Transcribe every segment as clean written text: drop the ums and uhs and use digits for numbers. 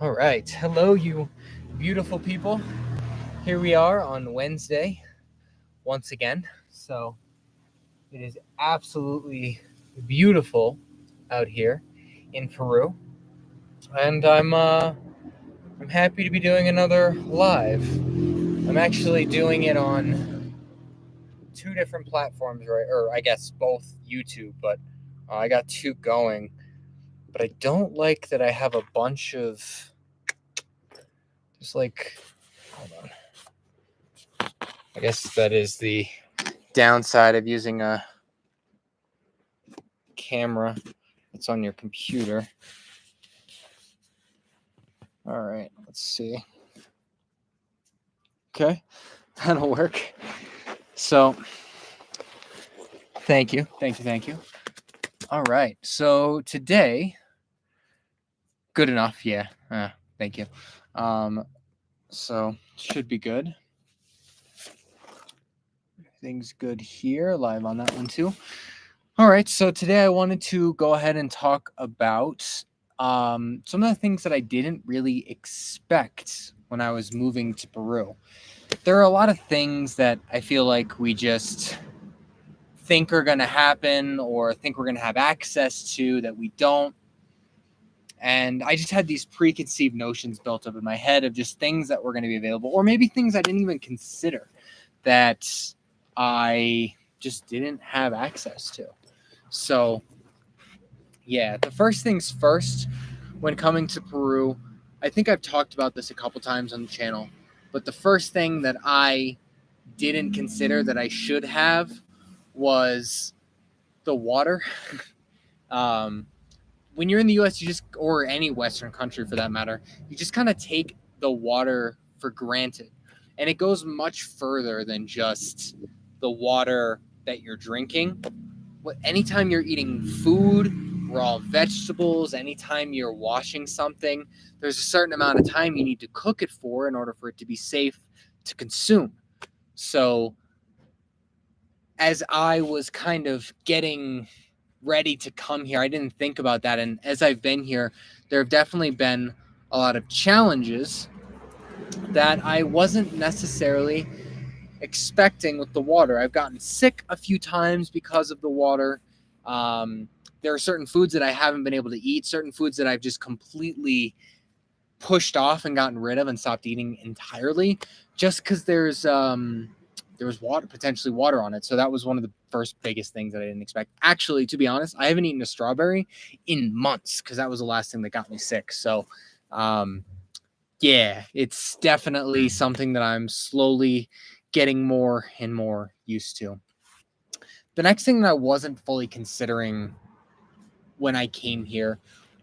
All right. Hello, you beautiful people. Here we are on Wednesday once again. So it is absolutely beautiful out here in Peru, and I'm happy to be doing another live. I'm actually doing it on two different platforms, right? Or I guess both YouTube, but I got two going. But I don't like that I have a bunch of just like. Hold on. I guess that is the downside of using a camera that's on your computer. All right, let's see. Okay, that'll work. So, thank you. All right, so today, good enough, yeah. Thank you. So should be good. Everything's good here, live on that one too. All right, so today I wanted to go ahead and talk about some of the things that I didn't really expect when I was moving to Peru. There are a lot of things that I feel like we just think are going to happen or think we're going to have access to that we don't. And I just had these preconceived notions built up in my head of just things that were going to be available, or maybe things I didn't even consider that I just didn't have access to. So, yeah, the first things first, when coming to Peru, I think I've talked about this a couple times on the channel, but the first thing that I didn't consider that I should have was the water. When you're in the US, you just, or any Western country for that matter, you just kind of take the water for granted. And it goes much further than just the water that you're drinking. Anytime you're eating food, raw vegetables, anytime you're washing something, there's a certain amount of time you need to cook it for in order for it to be safe to consume. So as I was kind of getting ready to come here, I didn't think about that. And as I've been here, there have definitely been a lot of challenges that I wasn't necessarily expecting with the water. I've gotten sick a few times because of the water. There are certain foods that I haven't been able to eat, certain foods that I've just completely pushed off and gotten rid of and stopped eating entirely just because there was potentially water on it. So that was one of the first biggest things that I didn't expect. Actually, to be honest, I haven't eaten a strawberry in months because that was the last thing that got me sick. So, yeah, it's definitely something that I'm slowly getting more and more used to. The next thing that I wasn't fully considering when I came here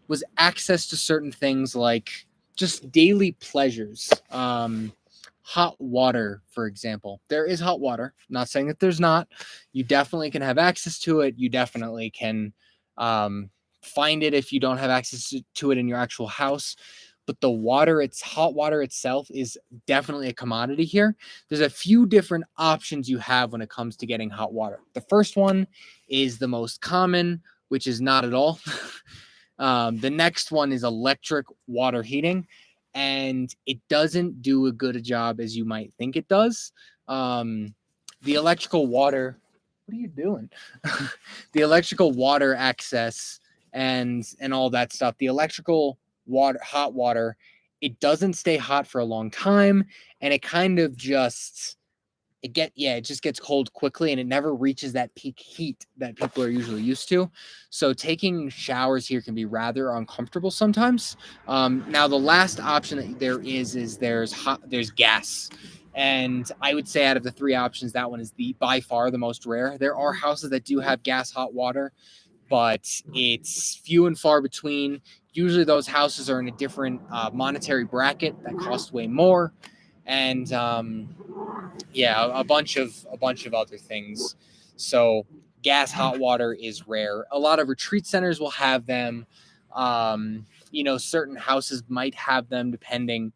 was access to certain things like just daily pleasures. Hot water, for example. There is hot water. I'm not saying that there's not. You definitely can have access to it. You definitely can find it if you don't have access to it in your actual house. But the water, hot water itself is definitely a commodity here. There's a few different options you have when it comes to getting hot water. The first one is the most common, which is not at all. The next one is electric water heating, and it doesn't do a good a job as you might think it does. The electrical water, what are you doing? The electrical water access and all that stuff. The electrical water, hot water, it doesn't stay hot for a long time, and it kind of just it just gets cold quickly, and it never reaches that peak heat that people are usually used to. So taking showers here can be rather uncomfortable sometimes. Now the last option that there's gas. And I would say out of the three options, that one is by far the most rare. There are houses that do have gas hot water, but it's few and far between. Usually those houses are in a different monetary bracket that cost way more. And a bunch of other things. So gas hot water is rare. A lot of retreat centers will have them. Certain houses might have them depending.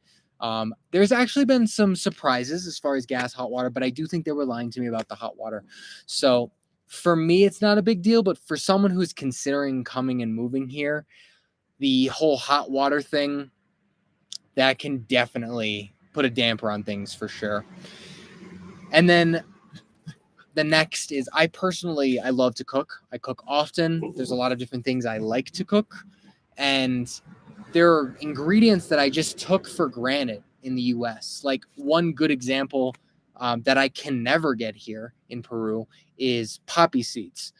There's actually been some surprises as far as gas hot water, but I do think they were lying to me about the hot water. So for me, it's not a big deal, but for someone who's considering coming and moving here, the whole hot water thing that can definitely put a damper on things for sure. And then the next is I love to cook. I cook often. There's a lot of different things I like to cook. And there are ingredients that I just took for granted in the US. Like one good example that I can never get here in Peru is poppy seeds.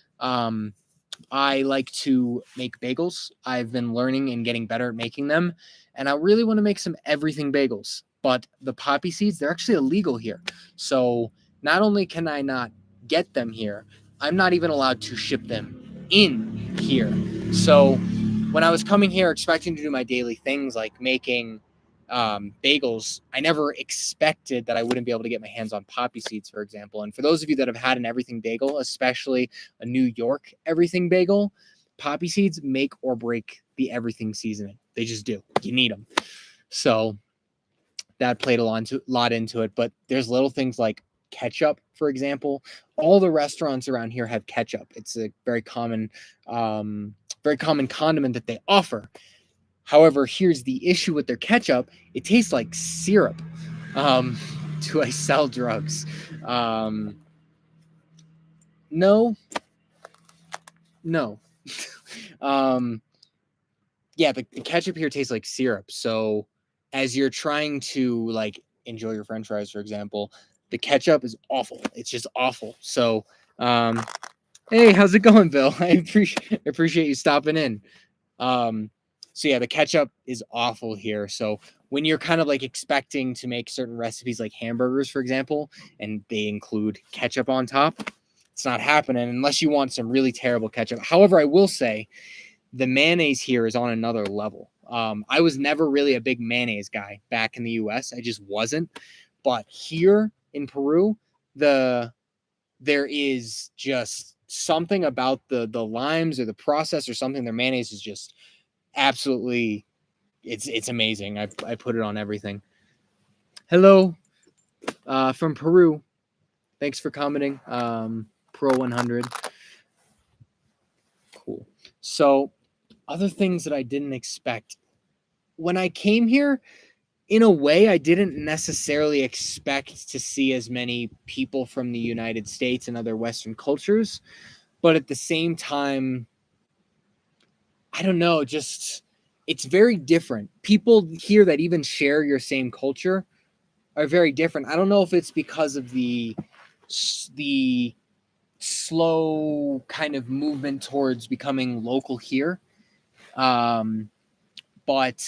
I like to make bagels. I've been learning and getting better at making them. And I really want to make some everything bagels. But the poppy seeds, they're actually illegal here. So not only can I not get them here, I'm not even allowed to ship them in here. So when I was coming here expecting to do my daily things like making bagels, I never expected that I wouldn't be able to get my hands on poppy seeds, for example. And for those of you that have had an everything bagel, especially a New York everything bagel, poppy seeds make or break the everything seasoning. They just do. You need them. So that played a lot into it. But there's little things like ketchup, for example. All the restaurants around here have ketchup. It's a very common condiment that they offer. However, here's the issue with their ketchup. It tastes like syrup. Do I sell drugs? No. Yeah, the ketchup here tastes like syrup. So as you're trying to like enjoy your French fries, for example, the ketchup is awful. It's just awful. So, hey, how's it going, Bill? I appreciate you stopping in. So yeah, the ketchup is awful here. So when you're kind of like expecting to make certain recipes like hamburgers, for example, and they include ketchup on top, it's not happening unless you want some really terrible ketchup. However, I will say the mayonnaise here is on another level. I was never really a big mayonnaise guy back in the US. I just wasn't. But here in Peru, there is just something about the limes or the process or something. Their mayonnaise is just absolutely, it's amazing. I put it on everything. Hello, from Peru. Thanks for commenting. Pro 100. Cool. So other things that I didn't expect when I came here, in a way, I didn't necessarily expect to see as many people from the United States and other Western cultures, but at the same time, I don't know, just it's very different. People here that even share your same culture are very different. I don't know if it's because of the slow kind of movement towards becoming local here, but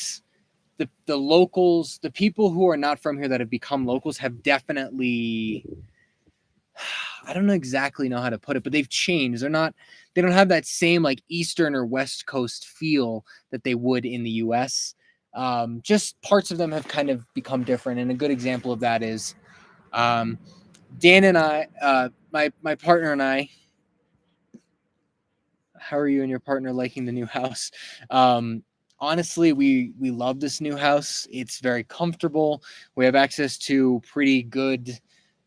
the locals, the people who are not from here that have become locals have definitely, I don't exactly know how to put it, but they've changed. They don't have that same like Eastern or West Coast feel that they would in the US. Just parts of them have kind of become different. And a good example of that is Dan and I, my partner and I, how are you and your partner liking the new house? Honestly, we love this new house. It's very comfortable. We have access to pretty good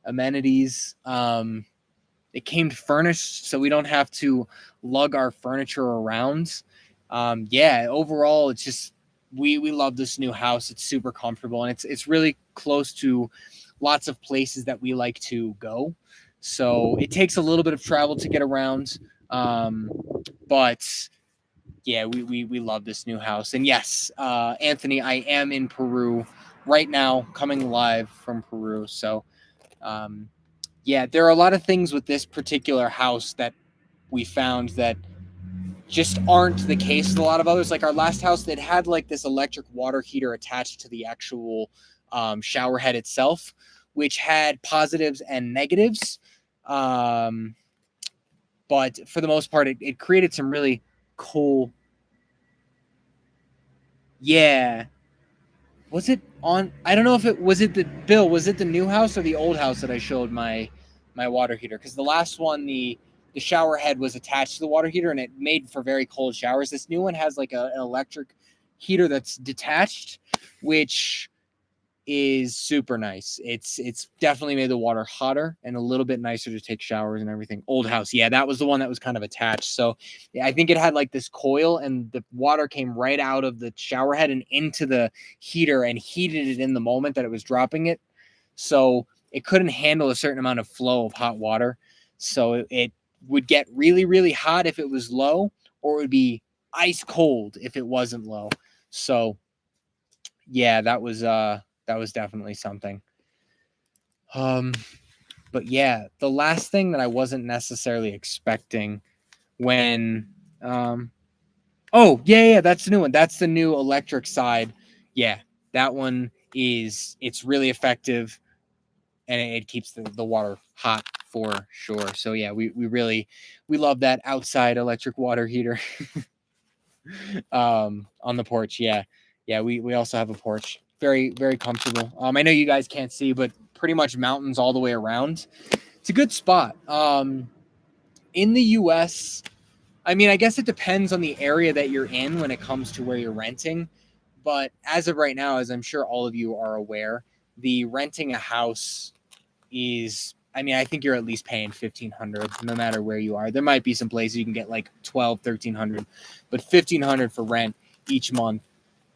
amenities. It came furnished, so we don't have to lug our furniture around. Yeah, overall, it's just we love this new house. It's super comfortable, and it's really close to lots of places that we like to go. So it takes a little bit of travel to get around, but yeah, we love this new house. And yes, Anthony, I am in Peru right now, coming live from Peru. So yeah, there are a lot of things with this particular house that we found that just aren't the case with a lot of others. Like our last house, that had like this electric water heater attached to the actual shower head itself, which had positives and negatives. But for the most part, it created some really cool. Yeah. Was it on? I don't know if it was it the Bill. Was it the new house or the old house that I showed my water heater? Because the last one, the shower head was attached to the water heater and it made for very cold showers. This new one has like an electric heater that's detached, which is super nice. It's definitely made the water hotter and a little bit nicer to take showers and everything. Old house, yeah, that was the one that was kind of attached. So yeah, I think it had like this coil, and the water came right out of the shower head and into the heater and heated it in the moment that it was dropping it. So it couldn't handle a certain amount of flow of hot water. So it would get really, really hot if it was low, or it would be ice cold if it wasn't low. So yeah, that was definitely something. But yeah, the last thing that I wasn't necessarily expecting when oh, yeah, that's the new one. That's the new electric side. Yeah, that one it's really effective, and it keeps the water hot for sure. So yeah, we love that outside electric water heater. On the porch. Yeah. Yeah, we also have a porch. Very, very comfortable. I know you guys can't see, but pretty much mountains all the way around. It's a good spot. In the US, I mean, I guess it depends on the area that you're in when it comes to where you're renting. But as of right now, as I'm sure all of you are aware, the renting a house is, I mean, I think you're at least paying 1,500 no matter where you are. There might be some places you can get like 12, 1,300, but 1,500 for rent each month.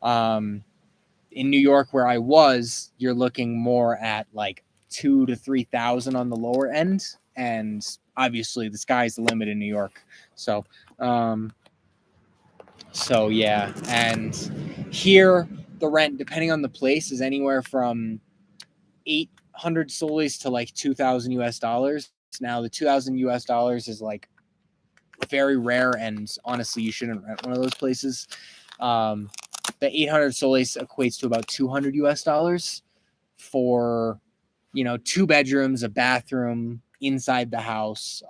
In New York, where I was, you're looking more at like 2,000 to 3,000 on the lower end, and obviously the sky's the limit in New York. So, yeah, and here the rent, depending on the place, is anywhere from 800 soles to like 2,000 US dollars. Now, the 2,000 US dollars is like very rare, and honestly, you shouldn't rent one of those places. The 800 soles equates to about 200 US dollars for, 2 bedrooms, a bathroom inside the house,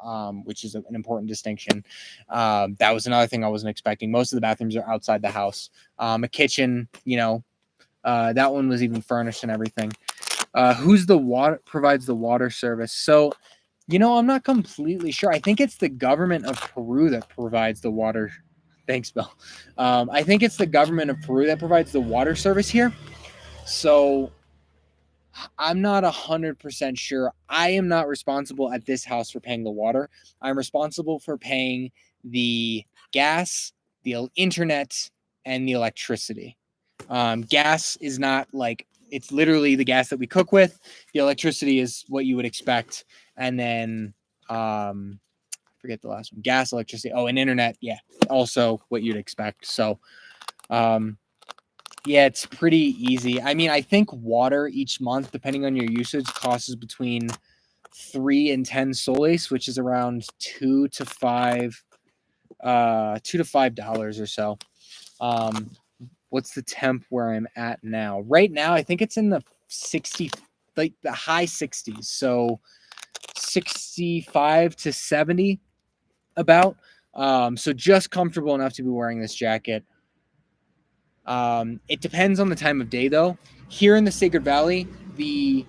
which is an important distinction. That was another thing I wasn't expecting. Most of the bathrooms are outside the house. A kitchen, that one was even furnished and everything. Who's the water provides the water service? So, I'm not completely sure. I think it's the government of Peru that provides the water. Thanks, Bill. I think it's the government of Peru that provides the water service here. So I'm not 100% sure. I am not responsible at this house for paying the water. I'm responsible for paying the gas, the internet, and the electricity. Gas is not like, it's literally the gas that we cook with. The electricity is what you would expect. And then, forget the last one, gas, electricity. Oh, and internet. Yeah. Also what you'd expect. So, yeah, it's pretty easy. I mean, I think water each month, depending on your usage, costs between 3 and 10 soles, which is around $2 to $5 or so. What's the temp where I'm at now? Right now, I think it's in the 60, like the high 60s. So 65 to 70 about. So just comfortable enough to be wearing this jacket. It depends on the time of day, though. Here in the Sacred Valley, the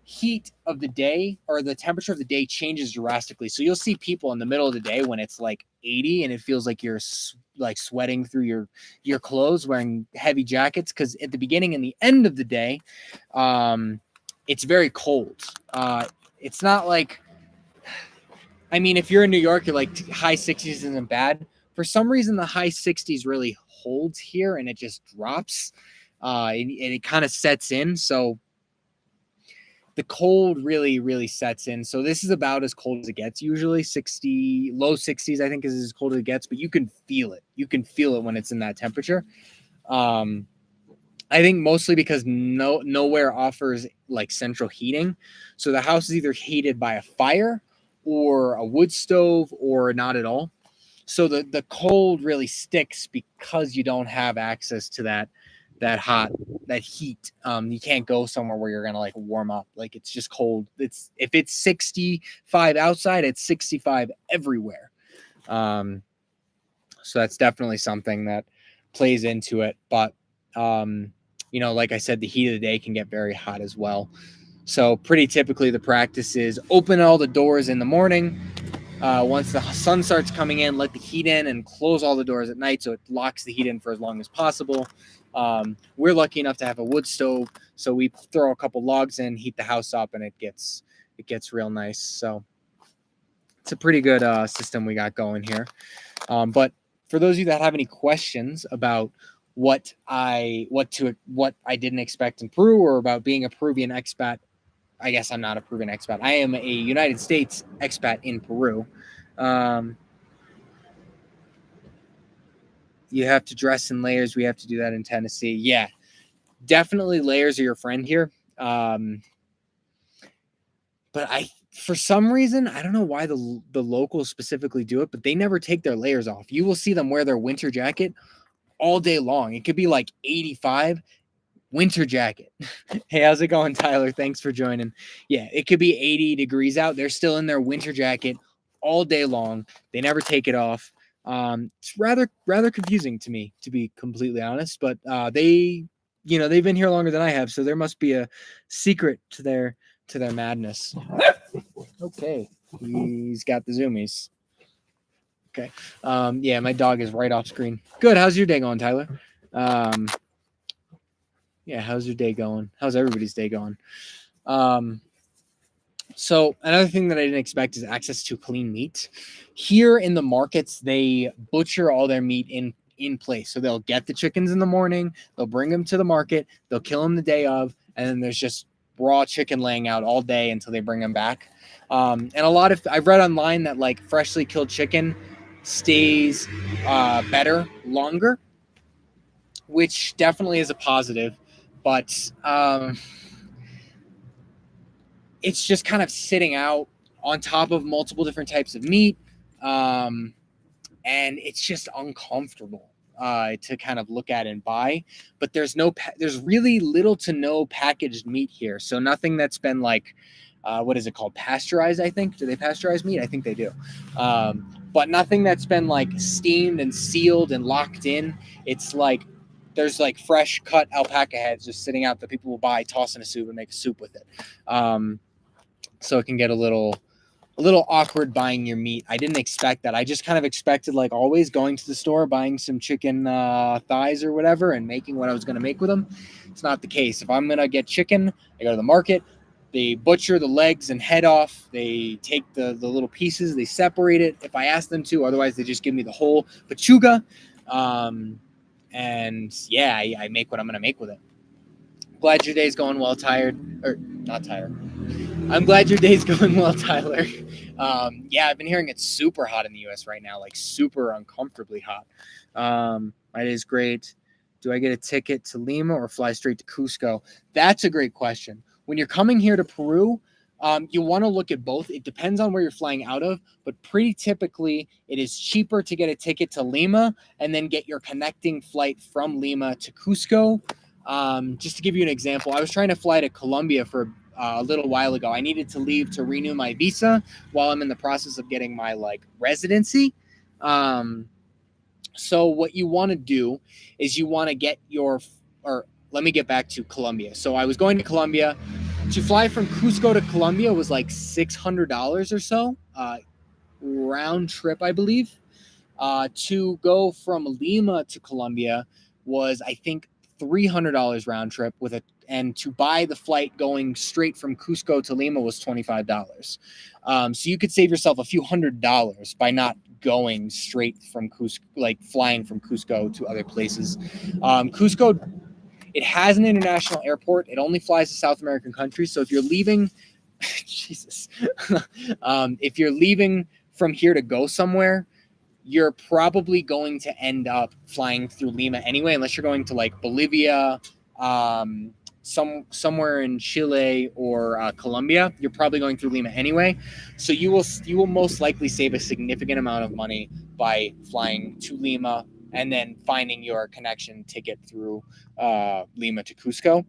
heat of the day, or the temperature of the day, changes drastically. So you'll see people in the middle of the day when it's like 80 and it feels like you're like sweating through your clothes, wearing heavy jackets, because at the beginning and the end of the day, it's very cold. It's not like, I mean, if you're in New York, you're like high 60s isn't bad. For some reason, the high 60s really holds here, and it just drops, and it kind of sets in. So the cold really, really sets in. So this is about as cold as it gets. Usually 60, low 60s, I think, is as cold as it gets, but you can feel it. You can feel it when it's in that temperature. I think mostly because nowhere offers like central heating. So the house is either heated by a fire or a wood stove or not at all. So the cold really sticks because you don't have access to that heat. You can't go somewhere where you're gonna like warm up. Like, it's just cold. If it's 65 outside, it's 65 everywhere. So that's definitely something that plays into it. But like I said, the heat of the day can get very hot as well. So pretty typically the practice is open all the doors in the morning, Once the sun starts coming in, let the heat in and close all the doors at night so it locks the heat in for as long as possible. We're lucky enough to have a wood stove, so we throw a couple logs in, heat the house up, and it gets real nice. So it's a pretty good system we got going here. But for those of you that have any questions about what I didn't expect in Peru, or about being a Peruvian expat, I guess I'm not a Peruvian expat. I am a United States expat in Peru. You have to dress in layers. We have to do that in Tennessee. Yeah, definitely layers are your friend here. But for some reason, I don't know why the locals specifically do it, but they never take their layers off. You will see them wear their winter jacket all day long. It could be like 85, winter jacket. Hey, how's it going, Tyler? Thanks for joining. Yeah, it could be 80 degrees out. They're still in their winter jacket all day long. They never take it off. It's rather confusing to me, to be completely honest. But they've been here longer than I have, so there must be a secret to their madness. Okay, he's got the zoomies. Okay. Yeah, my dog is right off screen. Good. How's your day going, Tyler? Yeah, how's your day going? How's everybody's day going? So another thing that I didn't expect is access to clean meat. Here in the markets, they butcher all their meat in place. So they'll get the chickens in the morning, they'll bring them to the market, they'll kill them the day of, and then there's just raw chicken laying out all day until they bring them back. And I've read online that like freshly killed chicken stays better longer, which definitely is a positive, but it's just kind of sitting out on top of multiple different types of meat, and it's just uncomfortable to kind of look at and buy. But there's really little to no packaged meat here, so nothing that's been like what is it called, pasteurized? I think. Do they pasteurize meat? I think they do. But nothing that's been like steamed and sealed and locked in. It's like there's like fresh cut alpaca heads just sitting out that people will buy, toss in a soup, and make a soup with it. So it can get a little awkward buying your meat. I didn't expect that. I just kind of expected, like always, going to the store, buying some chicken thighs or whatever, and making what I was going to make with them. It's not the case. If I'm going to get chicken, I go to the market. They butcher the legs and head off. They take the little pieces. They separate it if I ask them to. Otherwise, they just give me the whole pechuga. And yeah, I make what I'm going to make with it. Glad your day's going well, not tired. I'm glad your day's going well, Tyler. Yeah, I've been hearing it's super hot in the U.S. right now, like super uncomfortably hot. My day's great. Do I get a ticket to Lima or fly straight to Cusco? That's a great question. When you're coming here to Peru, you want to look at both. It depends on where you're flying out of, but pretty typically it is cheaper to get a ticket to Lima and then get your connecting flight from Lima to Cusco. Just to give you an example, I was trying to fly to Colombia for a little while ago. I needed to leave to renew my visa while I'm in the process of getting my residency. So what you want to do is you want to get let me get back to Colombia. So I was going to Colombia. To fly from Cusco to Colombia was like $600 or so, round trip, I believe. To go from Lima to Colombia was, I think, $300 round trip and to buy the flight going straight from Cusco to Lima was $25. So you could save yourself a few $100s by not going straight from Cusco, like flying from Cusco to other places. Cusco, it has an international airport. It only flies to South American countries. So if you're leaving, Jesus, if you're leaving from here to go somewhere, you're probably going to end up flying through Lima anyway, unless you're going to like Bolivia, somewhere in Chile or Colombia. You're probably going through Lima anyway. So you will most likely save a significant amount of money by flying to Lima and then finding your connection ticket through Lima to Cusco.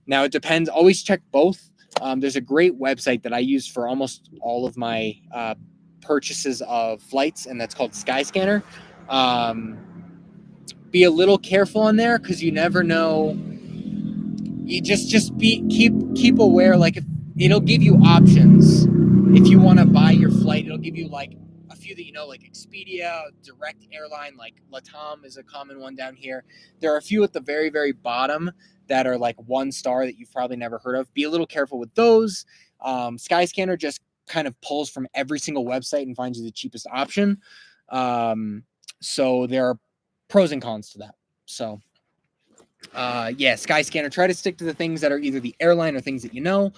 Now, it depends. Always check both. There's a great website that I use for almost all of my purchases of flights, and that's called Skyscanner. Be a little careful on there because you never know. You just keep aware. Like, if it'll give you options if you want to buy your flight, it'll give you like a few that you know, like Expedia, Direct Airline, like Latam is a common one down here. There are a few at the very, very bottom that are like 1 star that you've probably never heard of. Be a little careful with those. Skyscanner just kind of pulls from every single website and finds you the cheapest option. So there are pros and cons to that. So yeah, Skyscanner, try to stick to the things that are either the airline or things that you know.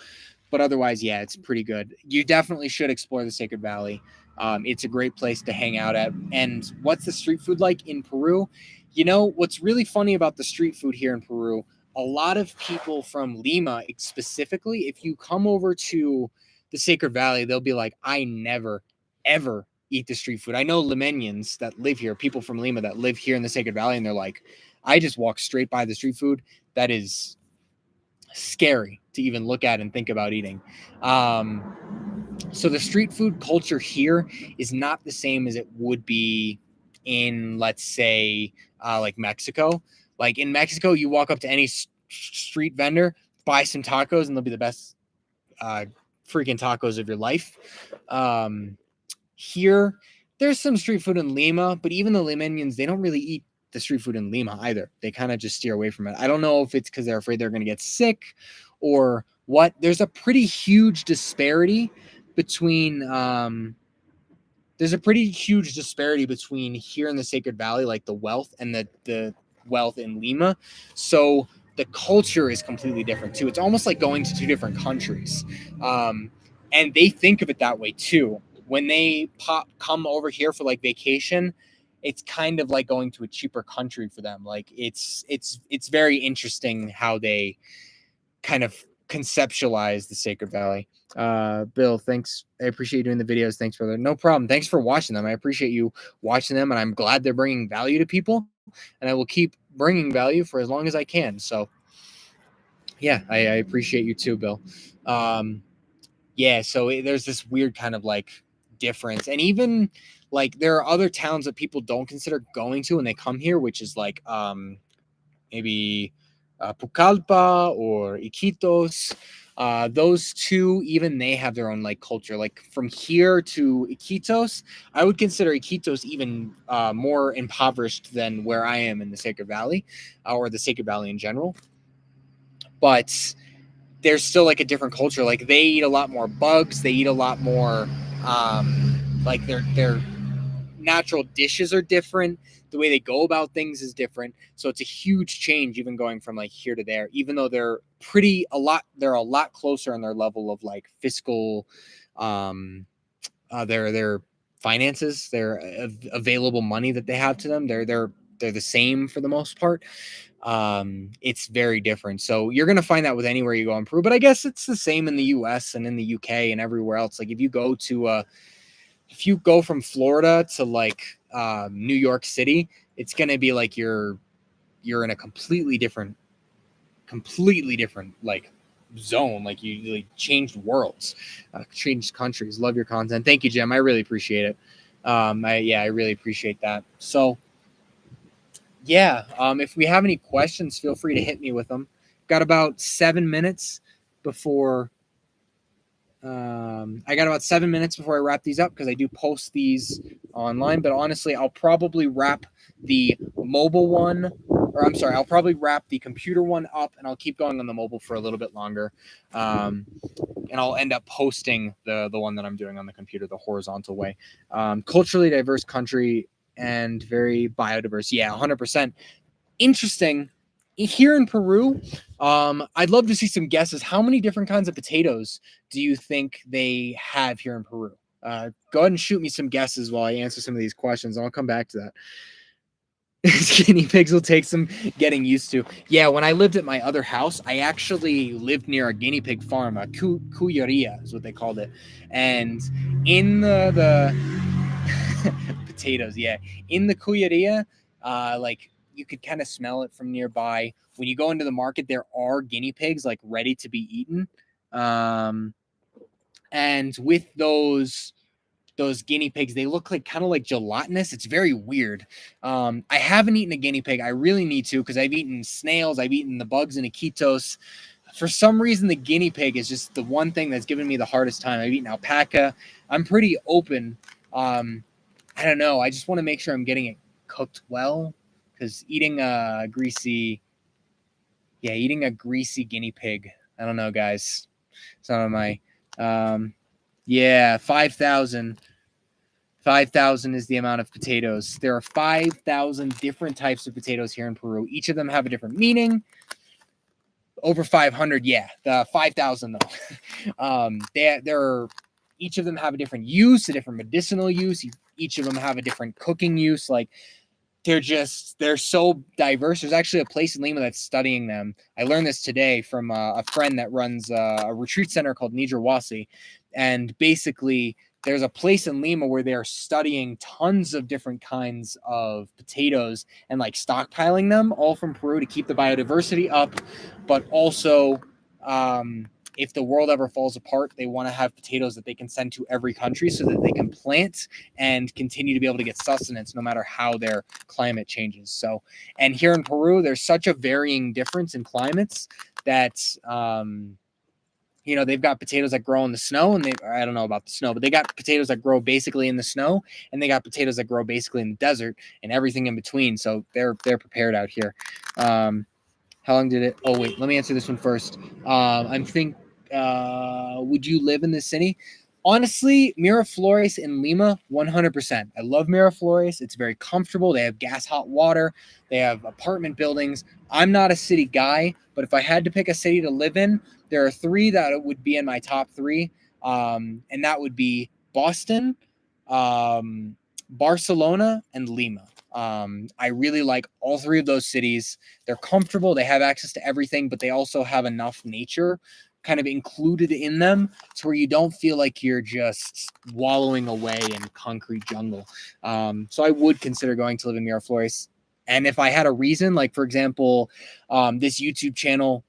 But otherwise, yeah, it's pretty good. You definitely should explore the Sacred Valley. It's a great place to hang out at. And what's the street food like in Peru? You know, what's really funny about the street food here in Peru, a lot of people from Lima specifically, if you come over to the Sacred Valley, they'll be like, I never, ever eat the street food. I know Limenians that live here, people from Lima that live here in the Sacred Valley, and they're like, I just walk straight by the street food. That is scary to even look at and think about eating. So the street food culture here is not the same as it would be in, let's say, like Mexico. Like in Mexico, you walk up to any street vendor, buy some tacos, and they'll be the best freaking tacos of your life. Here, there's some street food in Lima, but even the Limanians, they don't really eat the street food in Lima either. They kind of just steer away from it. I don't know if it's because they're afraid they're going to get sick or what. There's a pretty huge disparity between here in the Sacred Valley, like the wealth and the wealth in Lima. So the culture is completely different too. It's almost like going to two different countries. And they think of it that way too. When they come over here for like vacation, it's kind of like going to a cheaper country for them. Like it's very interesting how they kind of conceptualize the Sacred Valley. Bill, thanks. I appreciate you doing the videos. Thanks, brother. No problem. Thanks for watching them. I appreciate you watching them, and I'm glad they're bringing value to people, and I will keep bringing value for as long as I can. So yeah, I appreciate you too, Bill. Yeah, so there's this weird kind of like difference, and even like there are other towns that people don't consider going to when they come here, which is like maybe Pucallpa or Iquitos. Those two, even they have their own like culture. Like from here to Iquitos, I would consider Iquitos even more impoverished than where I am in the Sacred Valley, or the Sacred Valley in general. But there's still like a different culture. Like they eat a lot more bugs. They eat a lot more like their natural dishes are different. The way they go about things is different. So it's a huge change even going from like here to there, even though they're a lot closer on their level of like fiscal their finances, their available money that they have to them. They're the same for the most part. It's very different. So you're going to find that with anywhere you go in Peru, but I guess it's the same in the US and in the UK and everywhere else. Like if you go from Florida to like New York City, it's going to be like you're in a completely different like zone. Like you like changed worlds, changed countries. Love your content. Thank you, Jim. I really appreciate it. I really appreciate that. So yeah, if we have any questions, feel free to hit me with them. Got about 7 minutes before I wrap these up because I do post these online. But honestly, I'll probably wrap the mobile one, or I'm sorry, I'll probably wrap the computer one up, and I'll keep going on the mobile for a little bit longer. And I'll end up posting the one that I'm doing on the computer the horizontal way. Culturally diverse country and very biodiverse. Yeah, 100%. Interesting. Here in Peru, I'd love to see some guesses. How many different kinds of potatoes do you think they have here in Peru? Go ahead and shoot me some guesses while I answer some of these questions, and I'll come back to that. Guinea pigs will take some getting used to. Yeah, when I lived at my other house, I actually lived near a guinea pig farm, a cuyeria is what they called it. And in the potatoes, yeah, in the cuyeria, like you could kind of smell it from nearby. When you go into the market, there are guinea pigs like ready to be eaten. And with those guinea pigs, they look like kind of like gelatinous. It's very weird. I haven't eaten a guinea pig. I really need to because I've eaten snails. I've eaten the bugs in Iquitos. For some reason, the guinea pig is just the one thing that's given me the hardest time. I've eaten alpaca. I'm pretty open. I don't know. I just want to make sure I'm getting it cooked well, because eating a greasy guinea pig, I don't know, guys. It's not on my, yeah, 5,000. 5,000 is the amount of potatoes. There are 5,000 different types of potatoes here in Peru. Each of them have a different meaning. Over 500, yeah. The 5,000 though. They're each of them have a different use, a different medicinal use. Each of them have a different cooking use. Like, they're so diverse. There's actually a place in Lima that's studying them. I learned this today from a friend that runs a retreat center called Nijawasi. And basically, there's a place in Lima where they're studying tons of different kinds of potatoes and like stockpiling them all from Peru to keep the biodiversity up. But also, if the world ever falls apart, they want to have potatoes that they can send to every country so that they can plant and continue to be able to get sustenance no matter how their climate changes. So, and here in Peru, there's such a varying difference in climates that, they've got potatoes that grow in the snow, and I don't know about the snow, but they got potatoes that grow basically in the snow, and they got potatoes that grow basically in the desert and everything in between. So they're prepared out here. How long did it? Oh, wait, let me answer this one first. Would you live in this city? Honestly, Miraflores in Lima, 100%. I love Miraflores. It's very comfortable. They have gas hot water. They have apartment buildings. I'm not a city guy, but if I had to pick a city to live in, there are three that would be in my top three. And that would be Boston, Barcelona, and Lima. I really like all three of those cities. They're comfortable. They have access to everything, but they also have enough nature kind of included in them to where you don't feel like you're just wallowing away in concrete jungle. So I would consider going to live in Miraflores. And if I had a reason, like for example, this YouTube channel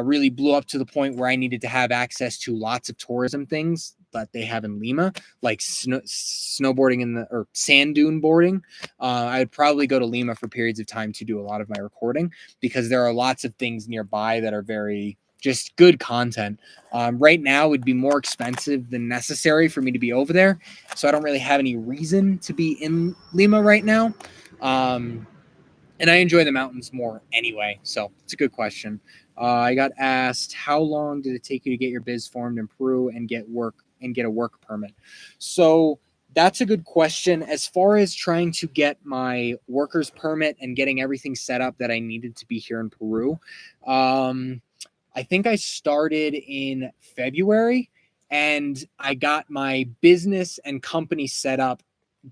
really blew up to the point where I needed to have access to lots of tourism things that they have in Lima, like snowboarding or sand dune boarding. I would probably go to Lima for periods of time to do a lot of my recording, because there are lots of things nearby that are very just good content. Right now would be more expensive than necessary for me to be over there, so I don't really have any reason to be in Lima right now. And I enjoy the mountains more anyway, so it's a good question. I got asked, how long did it take you to get your biz formed in Peru and get a work permit? So that's a good question. As far as trying to get my worker's permit and getting everything set up that I needed to be here in Peru, I think I started in February, and I got my business and company set up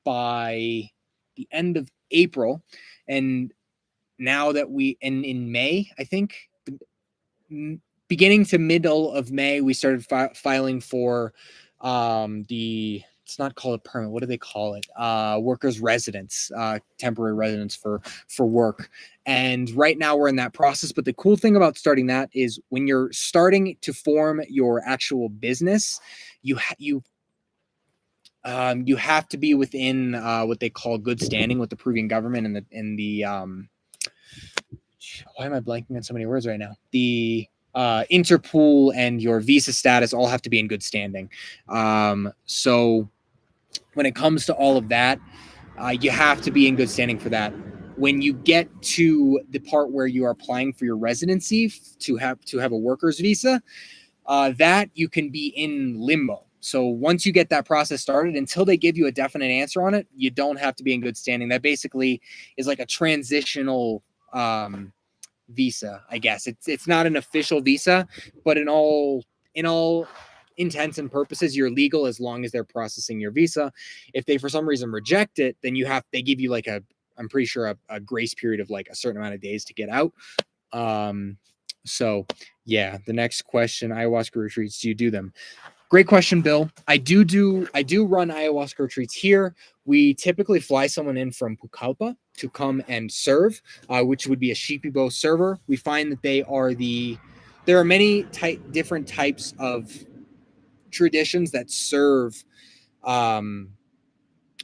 by the end of April. And now that in May, I think, beginning to middle of May, we started filing for it's not called a permit. What do they call it? Workers' residence, temporary residence for work. And right now we're in that process. But the cool thing about starting that is when you're starting to form your actual business, you have to be within what they call good standing with the Peruvian government and the why am I blanking on so many words right now? The Interpol and your visa status all have to be in good standing. So when it comes to all of that, you have to be in good standing for that. When you get to the part where you are applying for your residency to have a worker's visa, that you can be in limbo. So once you get that process started, until they give you a definite answer on it, you don't have to be in good standing. That basically is like a transitional visa, I guess. It's not an official visa, but in all intents and purposes, you're legal as long as they're processing your visa. If they for some reason reject it, then they give you like I'm pretty sure a grace period of like a certain amount of days to get out. So yeah, the next question, ayahuasca retreats, do you do them? Great question, Bill. I do run ayahuasca retreats here. We typically fly someone in from Pucallpa to come and serve, which would be a Shipibo server. We find that there are many different types of traditions that serve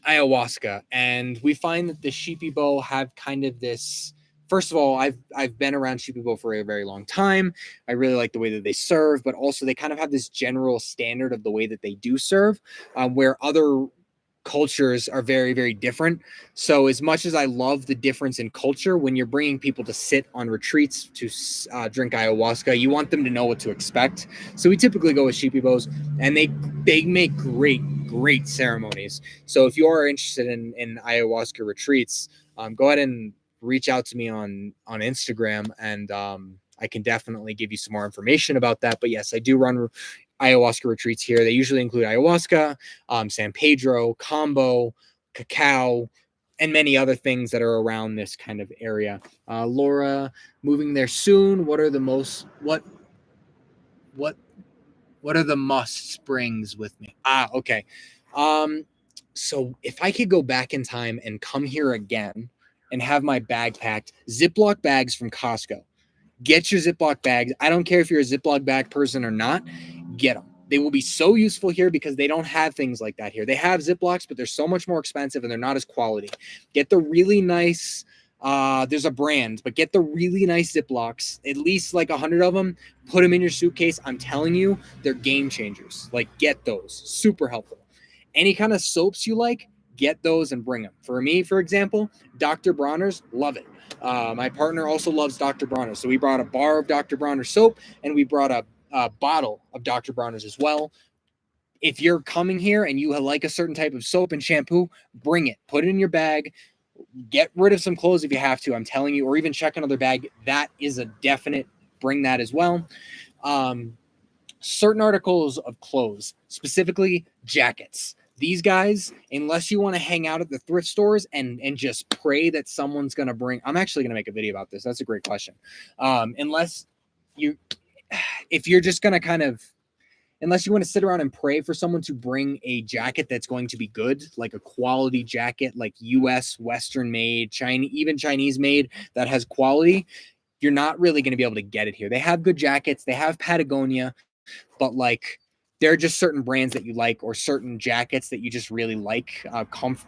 ayahuasca, and we find that the Shipibo have kind of this first of all, I've been around Shipibo for a very long time. I really like the way that they serve, but also they kind of have this general standard of the way that they do serve, where other cultures are very, very different. So as much as I love the difference in culture, when you're bringing people to sit on retreats to drink ayahuasca, you want them to know what to expect. So we typically go with Shipibos, and they make great ceremonies. So if you are interested in ayahuasca retreats, go ahead and reach out to me on Instagram, and I can definitely give you some more information about that. But yes, I do run ayahuasca retreats here. They usually include ayahuasca, San Pedro, combo, cacao, and many other things that are around this kind of area. Laura, moving there soon. What are the must brings with me? Okay. So if I could go back in time and come here again and have my bag packed, Ziploc bags from Costco. Get your Ziploc bags. I don't care if you're a Ziploc bag person or not. Get them. They will be so useful here because they don't have things like that here. They have Ziplocs, but they're so much more expensive and they're not as quality. Get the really nice, there's a brand, but get the really nice Ziplocs, at least like 100 of them, put them in your suitcase. I'm telling you, they're game changers. Like, get those. Super helpful. Any kind of soaps you like, get those and bring them. For me, for example, Dr. Bronner's, love it. My partner also loves Dr. Bronner's. So we brought a bar of Dr. Bronner's soap, and we brought a bottle of Dr. Bronner's as well. If you're coming here and you like a certain type of soap and shampoo, bring it. Put it in your bag. Get rid of some clothes if you have to, I'm telling you, or even check another bag. That is a definite bring that as well. Certain articles of clothes, specifically jackets. These guys, unless you want to hang out at the thrift stores and just pray that someone's going to bring, I'm actually going to make a video about this. That's a great question. If you're just going to unless you want to sit around and pray for someone to bring a jacket that's going to be good, like a quality jacket, like US, Western made, even Chinese made that has quality, you're not really going to be able to get it here. They have good jackets. They have Patagonia, but like, there are just certain brands that you like or certain jackets that you just really like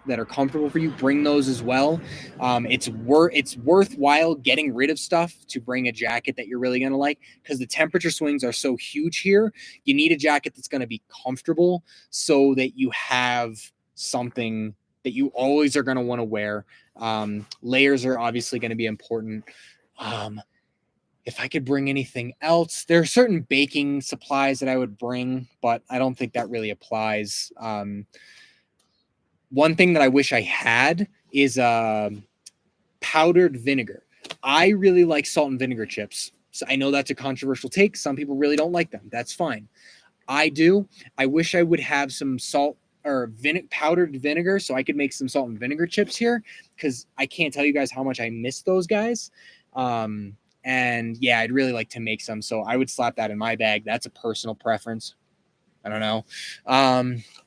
that are comfortable for you. Bring those as well. It's worthwhile getting rid of stuff to bring a jacket that you're really going to like, because the temperature swings are so huge here. You need a jacket that's going to be comfortable so that you have something that you always are going to want to wear. Layers are obviously going to be important. If I could bring anything else, there are certain baking supplies that I would bring, but I don't think that really applies. One thing that I wish I had is powdered vinegar. I really like salt and vinegar chips. So I know that's a controversial take. Some people really don't like them. That's fine. I do. I wish I would have some salt or powdered vinegar so I could make some salt and vinegar chips here, because I can't tell you guys how much I miss those guys. And yeah, I'd really like to make some. So I would slap that in my bag. That's a personal preference. I don't know.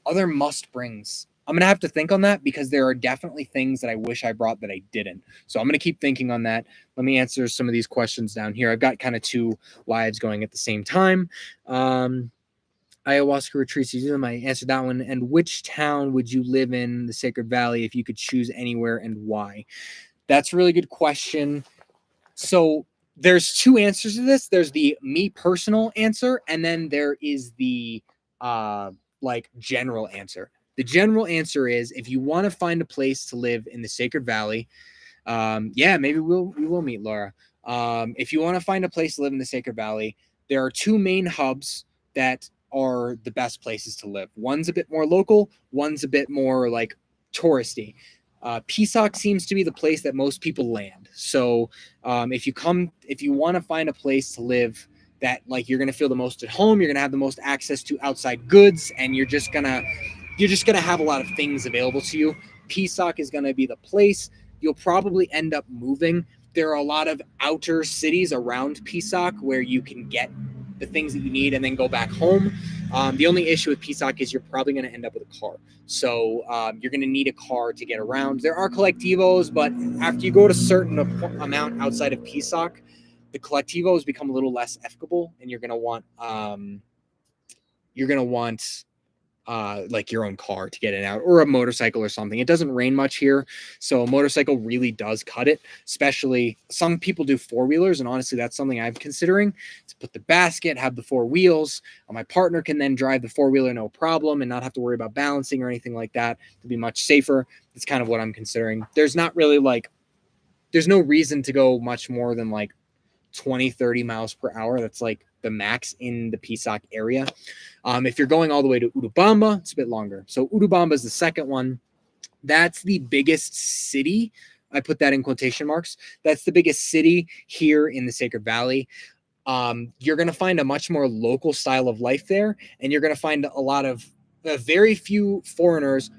Other must brings. I'm going to have to think on that because there are definitely things that I wish I brought that I didn't. So I'm going to keep thinking on that. Let me answer some of these questions down here. I've got kind of two lives going at the same time. Ayahuasca retreats. I answered that one. And which town would you live in the Sacred Valley if you could choose anywhere, and why? That's a really good question. So there's two answers to this. There's the me personal answer, and then there is the like general answer. The general answer is, if you want to find a place to live in the Sacred Valley, maybe we will meet Laura. If you want to find a place to live in the Sacred Valley, there are two main hubs that are the best places to live. One's a bit more local, one's a bit more like touristy. Pisac seems to be the place that most people land. So if you want to find a place to live that like you're going to feel the most at home, you're going to have the most access to outside goods, and you're just going to have a lot of things available to you, Pisac is going to be the place. You'll probably end up moving. There are a lot of outer cities around Pisac where you can get the things that you need and then go back home. The only issue with Pisac is you're probably going to end up with a car. So you're going to need a car to get around. There are collectivos, but after you go to a certain amount outside of Pisac, the collectivos become a little less efficable, and you're going to want like your own car to get in and out, or a motorcycle or something. It doesn't rain much here, so a motorcycle really does cut it. Especially some people do four-wheelers, and honestly, that's something I'm considering, to put the basket, have the four wheels. My partner can then drive the four-wheeler no problem and not have to worry about balancing or anything like that. To be much safer. That's kind of what I'm considering. There's not really like, there's no reason to go much more than like 20-30 miles per hour. That's like the max in the Pisac area. If you're going all the way to Urubamba, it's a bit longer. So Urubamba is the second one. That's the biggest city. I put that in quotation marks. That's the biggest city here in the Sacred Valley. You're going to find a much more local style of life there, and you're going to find a lot of very few foreigners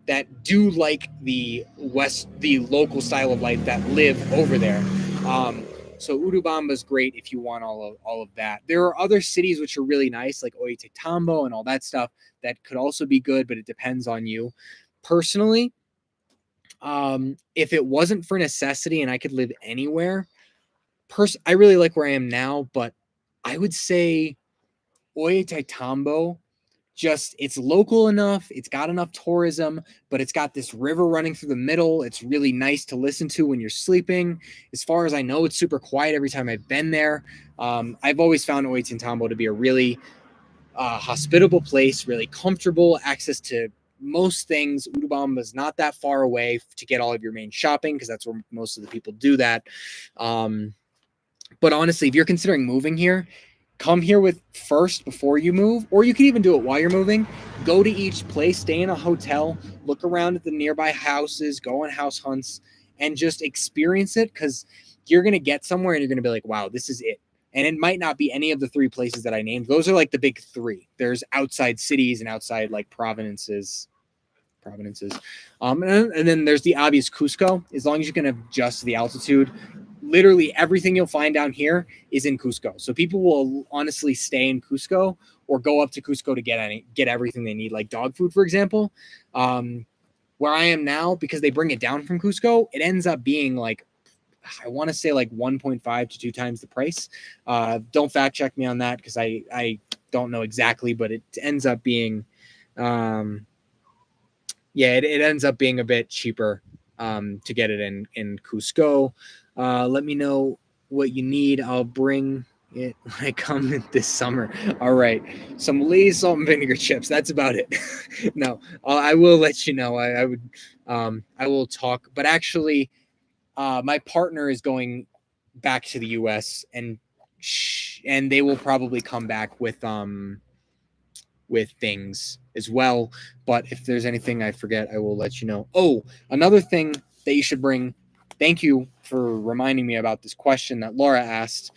that do like the local style of life that live over there. So Urubamba is great if you want all of that. There are other cities which are really nice, like Ollantaytambo and all that stuff, that could also be good, but it depends on you. Personally, if it wasn't for necessity and I could live anywhere, I really like where I am now, but I would say Ollantaytambo. Just, it's local enough, it's got enough tourism, but it's got this river running through the middle. It's really nice to listen to when you're sleeping. As far as I know, it's super quiet every time I've been there. I've always found Ollantaytambo to be a really hospitable place, really comfortable, access to most things. Urubamba is not that far away to get all of your main shopping, because that's where most of the people do that. But honestly, if you're considering moving here, come here with first before you move, or you can even do it while you're moving. Go to each place, stay in a hotel, look around at the nearby houses, go on house hunts, and just experience it, because you're going to get somewhere and you're going to be like, wow, this is it. And it might not be any of the three places that I named. Those are like the big three. There's outside cities and outside like provinces. And then there's the obvious Cusco. As long as you can adjust the altitude, literally everything you'll find down here is in Cusco. So people will honestly stay in Cusco or go up to Cusco to get everything they need, like dog food, for example. Where I am now, because they bring it down from Cusco, it ends up being like, I want to say like 1.5 to 2 times the price. Don't fact check me on that, because I don't know exactly, but it ends up being, it ends up being a bit cheaper to get it in Cusco. Let me know what you need. I'll bring it when I come in this summer. All right. Some Lay's salt and vinegar chips. That's about it. No, I will let you know. I will talk. But actually, my partner is going back to the U.S. and they will probably come back with things as well. But if there's anything I forget, I will let you know. Oh, another thing that you should bring. Thank you for reminding me about this question that Laura asked.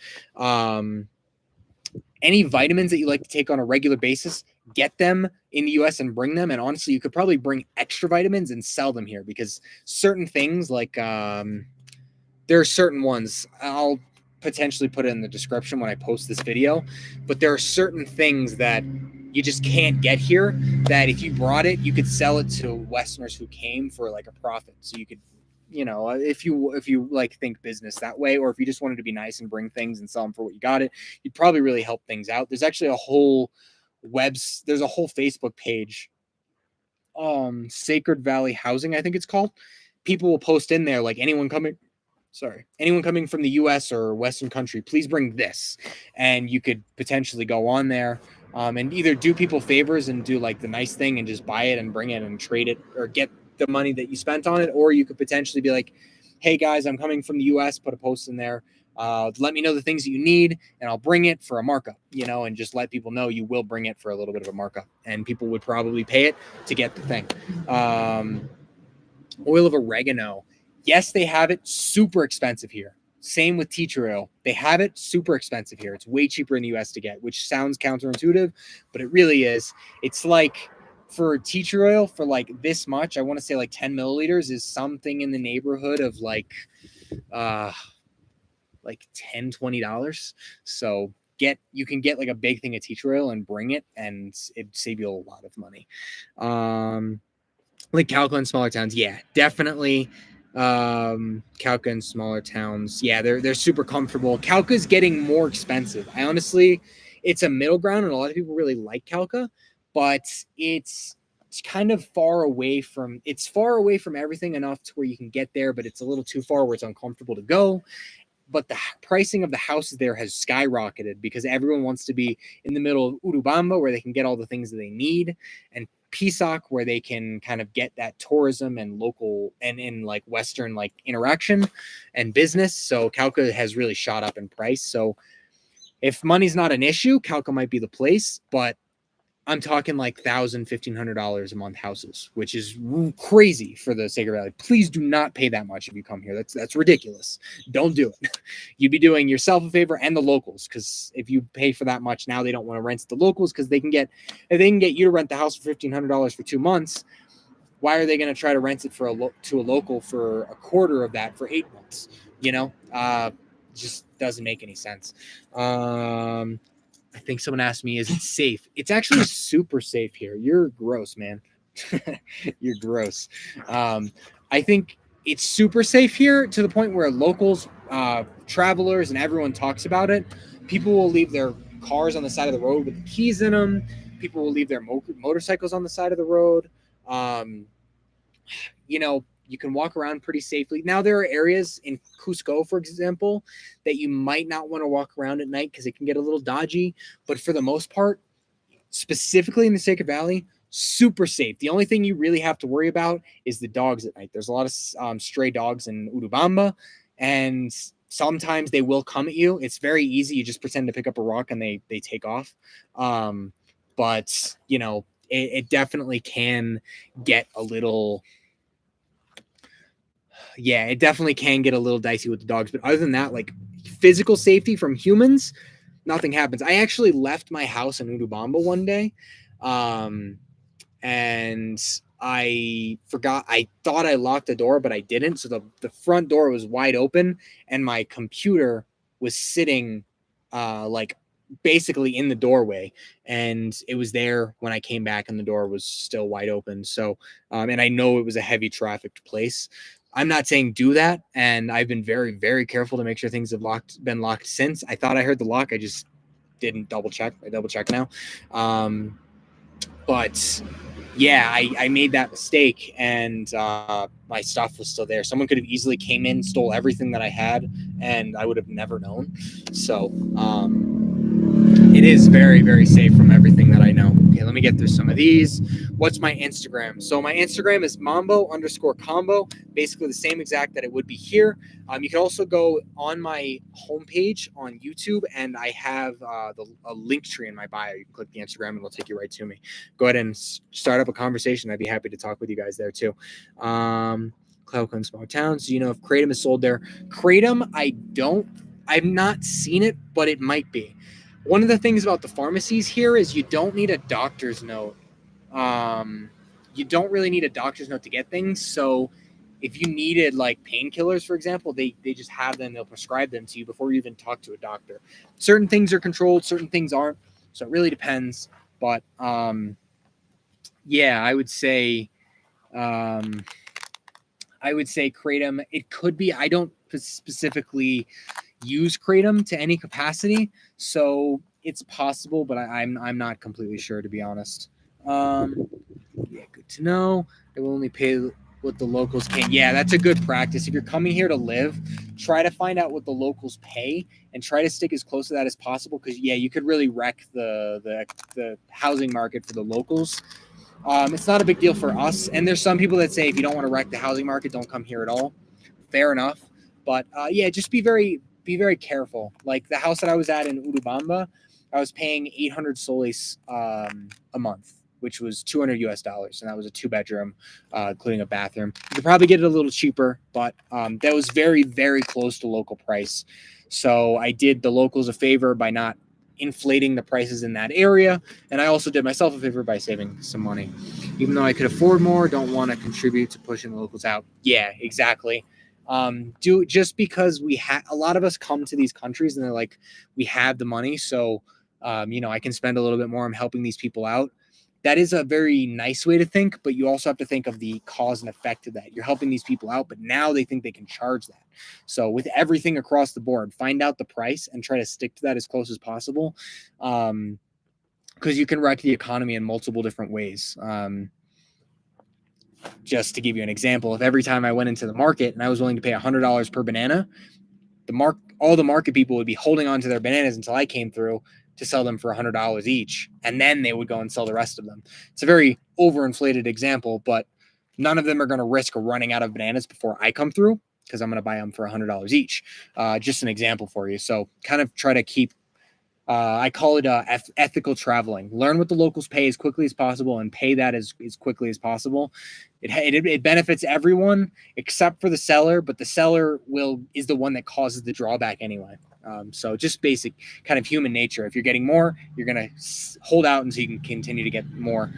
Any vitamins that you like to take on a regular basis, get them in the US and bring them. And honestly, you could probably bring extra vitamins and sell them here, because certain things like there are certain ones, I'll potentially put it in the description when I post this video, but there are certain things that you just can't get here that if you brought it, you could sell it to Westerners who came for like a profit. So you could, if you like think business that way, or if you just wanted to be nice and bring things and sell them for what you got it, you'd probably really help things out. There's actually a whole Facebook page, Sacred Valley Housing, I think it's called. People will post in there like, anyone coming from the US or Western country, please bring this. And you could potentially go on there and either do people favors and do like the nice thing and just buy it and bring it and trade it, or get the money that you spent on it. Or you could potentially be like, hey guys, I'm coming from the US, put a post in there. Let me know the things that you need and I'll bring it for a markup, and just let people know you will bring it for a little bit of a markup, and people would probably pay it to get the thing. Oil of oregano. Yes, they have it super expensive here. Same with tea tree oil. They have it super expensive here. It's way cheaper in the US to get, which sounds counterintuitive, but it really is. It's like, for tea tree oil, for like this much, I want to say like 10 milliliters is something in the neighborhood of like $10, $20. So you can get like a big thing of tea tree oil and bring it, and it'd save you a lot of money. Like Calca and smaller towns, yeah, definitely. Calca and smaller towns, yeah, they're super comfortable. Calca's getting more expensive. It's a middle ground, and a lot of people really like Calca, but it's kind of far away from everything enough to where you can get there, but it's a little too far where it's uncomfortable to go. But the pricing of the houses there has skyrocketed because everyone wants to be in the middle of Urubamba, where they can get all the things that they need, and Pisac, where they can kind of get that tourism and local and in like Western like interaction and business. So Calca has really shot up in price. So if money's not an issue, Calca might be the place, but I'm talking like $1,000, $1,500 a month houses, which is crazy for the Sacred Valley. Please do not pay that much if you come here. That's ridiculous. Don't do it. You'd be doing yourself a favor and the locals, because if you pay for that much now, they don't want to rent to the locals because if they can get you to rent the house for $1,500 for 2 months. Why are they going to try to rent it to a local for a quarter of that for 8 months? Just doesn't make any sense. I think someone asked me, is it safe? It's actually super safe here. You're gross, man. You're gross. I think it's super safe here to the point where locals, travelers, and everyone talks about it. People will leave their cars on the side of the road with the keys in them. People will leave their motorcycles on the side of the road. You can walk around pretty safely. Now, there are areas in Cusco, for example, that you might not want to walk around at night because it can get a little dodgy. But for the most part, specifically in the Sacred Valley, super safe. The only thing you really have to worry about is the dogs at night. There's a lot of stray dogs in Urubamba, and sometimes they will come at you. It's very easy. You just pretend to pick up a rock and they take off. But, it definitely can get a little... Yeah, it definitely can get a little dicey with the dogs. But other than that, like physical safety from humans, nothing happens. I actually left my house in Urubamba one day, and I forgot. I thought I locked the door, but I didn't. So the front door was wide open, and my computer was sitting like basically in the doorway, and it was there when I came back, and the door was still wide open. So, and I know it was a heavy trafficked place. I'm not saying do that, and I've been very, very careful to make sure things have been locked since. I thought I heard the lock, I just didn't double check. I double check now. But yeah, I made that mistake, and my stuff was still there. Someone could have easily came in, stole everything that I had, and I would have never known. So it is very, very safe from everything that I know. Okay, let me get through some of these. What's my Instagram? So my Instagram is mambo_combo, basically the same exact that it would be here. You can also go on my homepage on YouTube, and I have a link tree in my bio. You can click the Instagram, and it'll take you right to me. Go ahead and start up a conversation. I'd be happy to talk with you guys there too. Cloud in small towns. Do you know if Kratom is sold there? Kratom, I've not seen it, but it might be. One of the things about the pharmacies here is you don't need a doctor's note. You don't really need a doctor's note to get things. So if you needed like painkillers, for example, they just have them. They'll prescribe them to you before you even talk to a doctor. Certain things are controlled, certain things aren't. So it really depends. But yeah, I would say Kratom. It could be. I don't specifically use Kratom to any capacity, so it's possible, but I'm not completely sure, to be honest. Yeah, good to know. They will only pay what the locals can. Yeah, that's a good practice. If you're coming here to live, try to find out what the locals pay and try to stick as close to that as possible, because yeah, you could really wreck the housing market for the locals. It's not a big deal for us, and there's some people that say if you don't want to wreck the housing market, don't come here at all. Fair enough, but yeah, just be very careful. Like the house that I was at in Urubamba, I was paying 800 soles a month, which was $200, and that was a 2-bedroom, including a bathroom. You could probably get it a little cheaper, but that was very, very close to local price. So I did the locals a favor by not inflating the prices in that area, and I also did myself a favor by saving some money. Even though I could afford more, don't want to contribute to pushing the locals out. Yeah, exactly. Just because a lot of us come to these countries and they're like, we have the money, so I can spend a little bit more. I'm helping these people out. That is a very nice way to think, but you also have to think of the cause and effect of that. You're helping these people out, but now they think they can charge that. So with everything across the board, find out the price and try to stick to that as close as possible. because you can wreck the economy in multiple different ways. Just to give you an example, if every time I went into the market and I was willing to pay $100 per banana, all the market people would be holding on to their bananas until I came through to sell them for $100 each, and then they would go and sell the rest of them. It's a very overinflated example, but none of them are going to risk running out of bananas before I come through because I'm going to buy them for $100 each. Just an example for you. So kind of try to keep I call it ethical traveling. Learn what the locals pay as quickly as possible and pay that as quickly as possible. It benefits everyone except for the seller, but the seller is the one that causes the drawback anyway. So just basic kind of human nature. If you're getting more, you're going to hold out until you can continue to get more.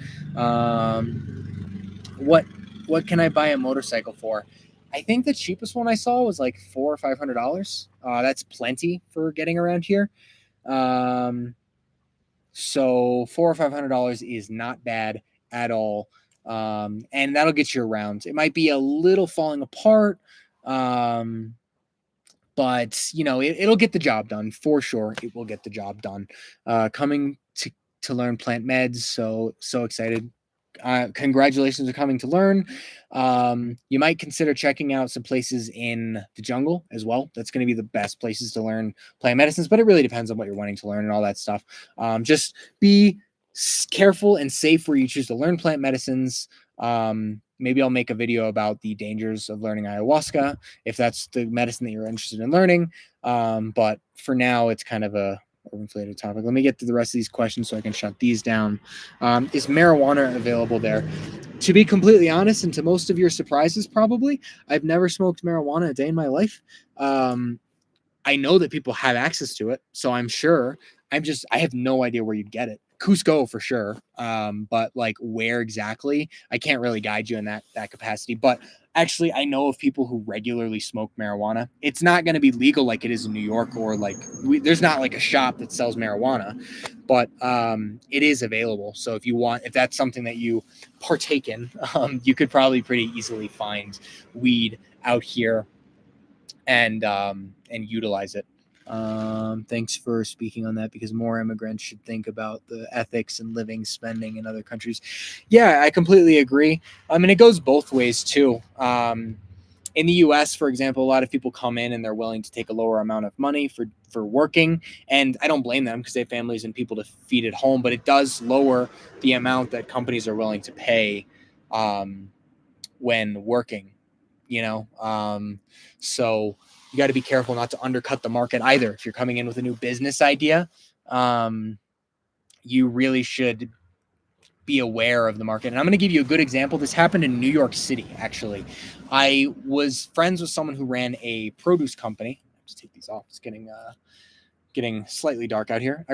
What can I buy a motorcycle for? I think the cheapest one I saw was like $400 or $500. That's plenty for getting around here. So $400 or $500 is not bad at all. And that'll get you around. It might be a little falling apart. But it'll get the job done for sure. It will get the job done. Coming to learn plant meds. So excited. Congratulations on coming to learn. You might consider checking out some places in the jungle as well. That's going to be the best places to learn plant medicines, but it really depends on what you're wanting to learn and all that stuff. Just be careful and safe where you choose to learn plant medicines. Maybe I'll make a video about the dangers of learning ayahuasca if that's the medicine that you're interested in learning. But for now, it's kind of a inflated topic. Let me get to the rest of these questions so I can shut these down. Is marijuana available there? To be completely honest, and to most of your surprises, probably, I've never smoked marijuana a day in my life. I know that people have access to it, so I'm sure. I have no idea where you'd get it. Cusco for sure, but like where exactly, I can't really guide you in that capacity. But actually, I know of people who regularly smoke marijuana. It's not going to be legal like it is in New York, or like there's not like a shop that sells marijuana, but it is available. So if that's something that you partake in, you could probably pretty easily find weed out here and utilize it. Thanks for speaking on that, because more immigrants should think about the ethics and living, spending in other countries. Yeah, I completely agree. I mean, it goes both ways too. In the US, for example, a lot of people come in and they're willing to take a lower amount of money for working. And I don't blame them because they have families and people to feed at home, but it does lower the amount that companies are willing to pay when working, so you got to be careful not to undercut the market either. If you're coming in with a new business idea, you really should be aware of the market. And I'm going to give you a good example. This happened in New York City, actually. I was friends with someone who ran a produce company. Just take these off. It's getting slightly dark out here. I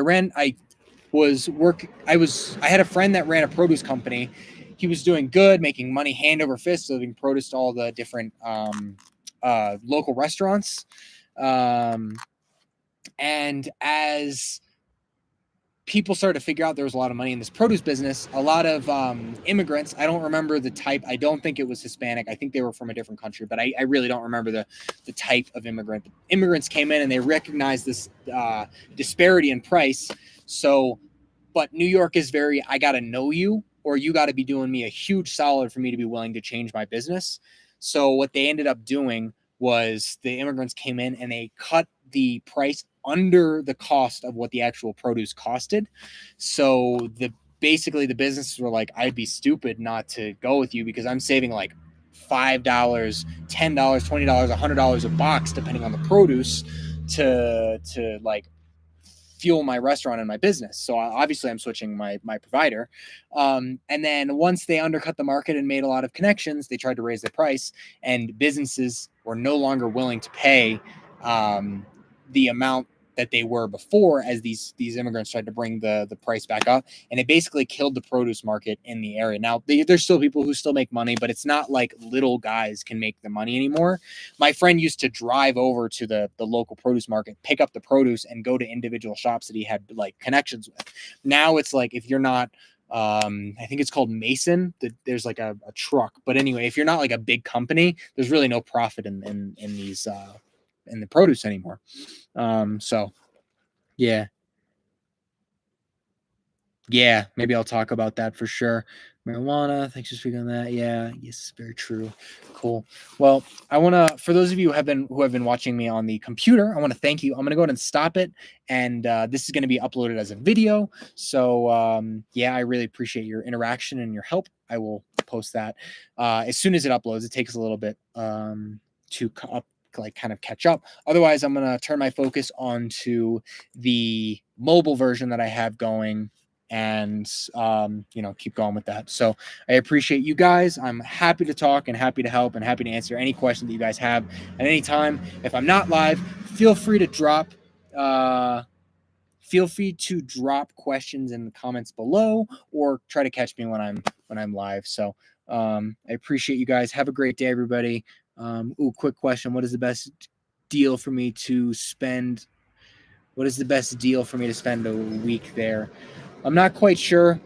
had a friend that ran a produce company. He was doing good, making money hand over fist, delivering produce to all the different local restaurants. And as people started to figure out there was a lot of money in this produce business, a lot of immigrants, I don't remember the type. I don't think it was Hispanic. I think they were from a different country, but I really don't remember the type of immigrant. Immigrants came in and they recognized this disparity in price. But New York is I got to know you, or you got to be doing me a huge solid for me to be willing to change my business. So what they ended up doing was the immigrants came in and they cut the price under the cost of what the actual produce costed. So basically the businesses were like, I'd be stupid not to go with you because I'm saving like $5, $10, $20, $100 a box, depending on the produce, to like fuel my restaurant and my business. So obviously I'm switching my provider. And then once they undercut the market and made a lot of connections, they tried to raise the price, and businesses were no longer willing to pay the amount that they were before, as these immigrants tried to bring the price back up, and it basically killed the produce market in the area. Now there's still people who still make money, but it's not like little guys can make the money anymore. My friend used to drive over to the local produce market, pick up the produce, and go to individual shops that he had like connections with. Now it's like, if you're not I think it's called Mason, that there's like a truck, but anyway, if you're not like a big company, there's really no profit in these in the produce anymore. So yeah, Yeah, maybe I'll talk about that for sure. Marijuana, thanks for speaking on that. Yeah, yes, very true. Cool. Well, I want to, for those of you who have been watching me on the computer, I want to thank you. I'm going to go ahead and stop it, and this is going to be uploaded as a video. So yeah, I really appreciate your interaction and your help. I will post that as soon as it uploads. It takes a little bit to up, like kind of catch up. Otherwise, I'm going to turn my focus onto the mobile version that I have going, and keep going with that. So I appreciate you guys. I'm happy to talk and happy to help and happy to answer any question that you guys have at any time. If I'm not live, feel free to drop questions in the comments below, or try to catch me when I'm live. So I appreciate you guys. Have a great day, everybody. Quick question: what is the best deal for me to spend? What is the best deal for me to spend a week there? I'm not quite sure.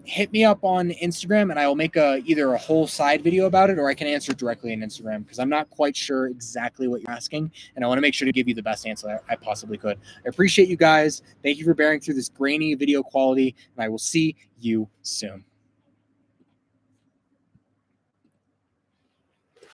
Hit me up on Instagram, and I will make either a whole side video about it, or I can answer directly on Instagram, because I'm not quite sure exactly what you're asking, and I want to make sure to give you the best answer I possibly could. I appreciate you guys. Thank you for bearing through this grainy video quality, and I will see you soon.